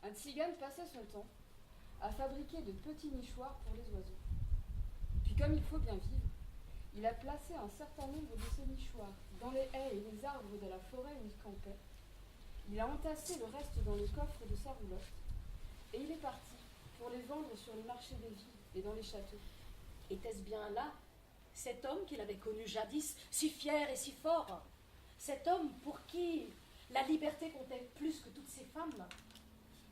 Un tzigane passait son temps à fabriquer de petits nichoirs pour les oiseaux. Puis comme il faut bien vivre, il a placé un certain nombre de ces nichoirs dans les haies et les arbres de la forêt où il campait. Il a entassé le reste dans le coffre de sa roulotte et il est parti pour les vendre sur les marchés des villes et dans les châteaux. Était-ce bien là cet homme qu'il avait connu jadis, si fier et si fort? Cet homme pour qui la liberté comptait plus que toutes ces femmes?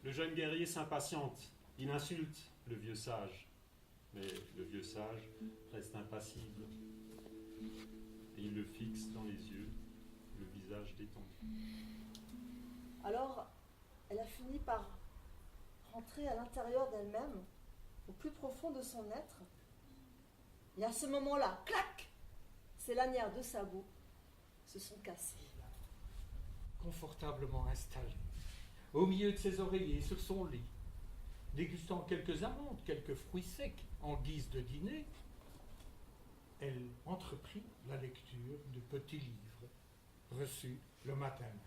Le jeune guerrier s'impatiente. Il insulte le vieux sage. Mais le vieux sage reste impassible. Et il le fixe dans les yeux, le visage détendu. Alors, elle a fini par rentrer à l'intérieur d'elle-même, au plus profond de son être. Et à ce moment-là, clac, ses lanières de sabots se sont cassées. Confortablement installée, au milieu de ses oreillers, sur son lit, dégustant quelques amandes, quelques fruits secs en guise de dîner, elle entreprit la lecture de petits livres reçus le matin même.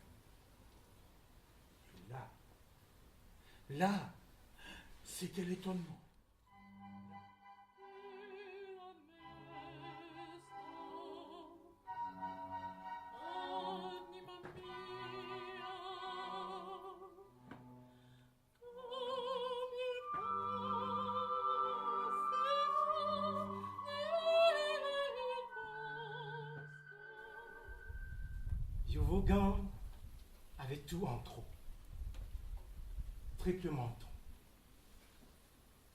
Et là, c'était l'étonnement. Vaughan avait tout en trop. Triple menton.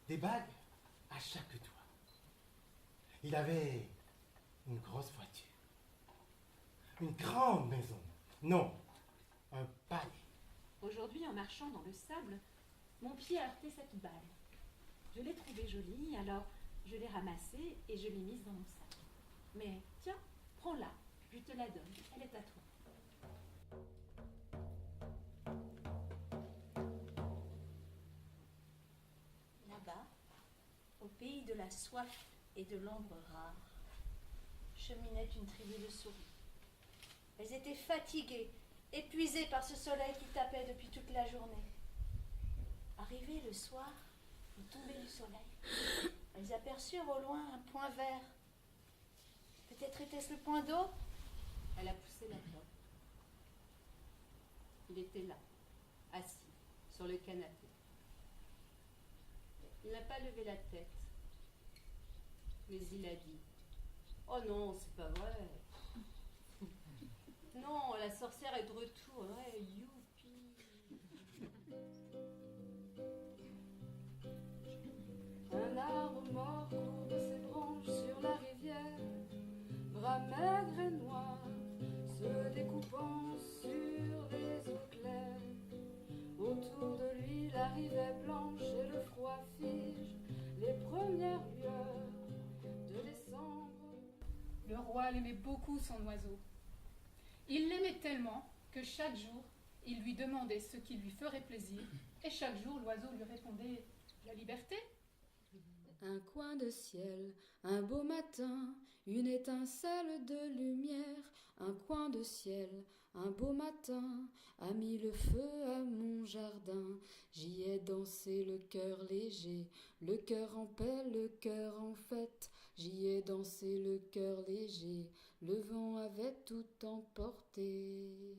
Des bagues à chaque doigt. Il avait une grosse voiture. Une grande maison. Non, un palais. Aujourd'hui, en marchant dans le sable, mon pied a heurté cette balle. Je l'ai trouvée jolie, alors je l'ai ramassée et je l'ai mise dans mon sac. Mais tiens, prends-la, je te la donne, elle est à toi. Là-bas, au pays de la soif et de l'ombre rare, cheminait une tribu de souris. Elles étaient fatiguées, épuisées par ce soleil qui tapait depuis toute la journée. Arrivé le soir, au tomber du soleil, elles aperçurent au loin un point vert. Peut-être était-ce le point d'eau? Elle a poussé la porte. Il était là, assis, sur le canapé. Il n'a pas levé la tête. Mais il a dit: oh non, c'est pas vrai. Non, la sorcière est de retour. Ouais, youpi. Un arbre mort court de ses branches sur la rivière, bras maigres et noirs, se découpant sur les eaux claires. Autour de lui, la rive est blanche et le froid fige les premières lueurs de décembre. Le roi l'aimait beaucoup, son oiseau. Il l'aimait tellement que chaque jour, il lui demandait ce qui lui ferait plaisir, et chaque jour, l'oiseau lui répondait « La liberté ». Un coin de ciel, un beau matin, une étincelle de lumière. Un coin de ciel, un beau matin, a mis le feu à mon jardin. J'y ai dansé le cœur léger, le cœur en paix, le cœur en fête. J'y ai dansé le cœur léger, le vent avait tout emporté.